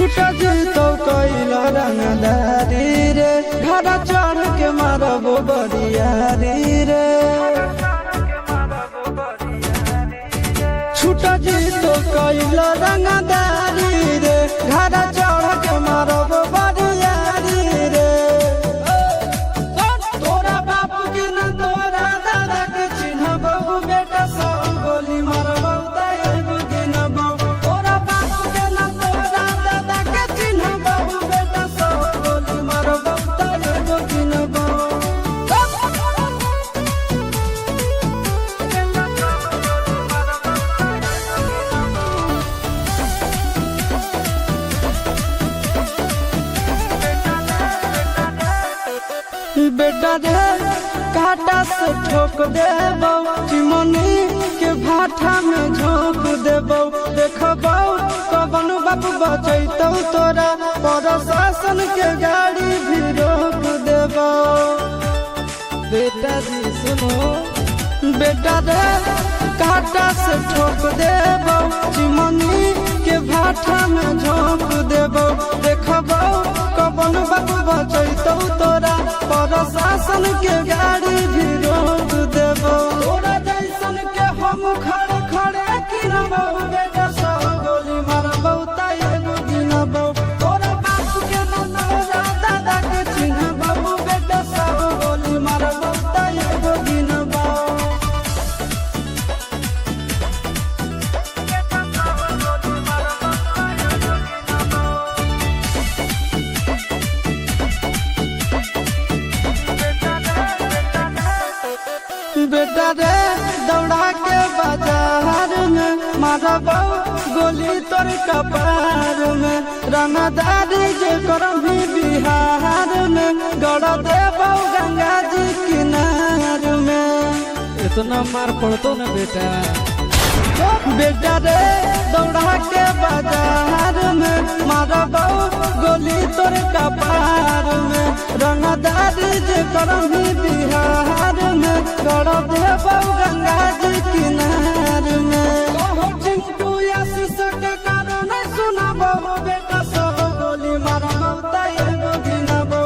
छुटा जी तो कैला रंगदारी रे घर चढ़ के मारबो बरियारी रे छुटा जी तो कैला रंगदारी रे घर चढ़ के मारबो बरियारी रे तोरा बाप के न तोरा दादा के चिन्हबो बेटा सब गोली मारबो ताएगो गिनबो तोरा बाप के न तोरा दादा के चिन्हबो बेटा सब गोली मारबो ताएगो गिनबो बेटा रे काटा से ठोक देबो चिमनी के भाठा में झोंक देबो देखबो कवन बाप बचैतौ तोरा प्रशासन के गाड़ी भी रोक देबो बेटा जी सुनो बेटा रे काटा से ठोक देबो चिमनी के भाठा में झोंक देबो देखबो कवन बाप बचैतौ तोरा प्रशासन के गाड़ी भी रोक देबो तोरा जैसन के हम खड़े खड़े किनबो बेटा सब गोली मारबो ताएगो गिनबो तोरा बाप के न तोरा दादा के चिन्हबो बेटा सब गोली मारबो ताएगो गिनबो बेटा रे दौड़ा के बाजार में मारबो गोली तोर कपार में रंगदारी जे करभी बिहार में गड़ देबो गंगा जी किनार में इतना मार पड़तो न बेटा बेटा रे दौड़ा के बाजार में मारबो गोली तोर कपार में रंगदारी जे करभी बिहार में गड़ देबो गंगा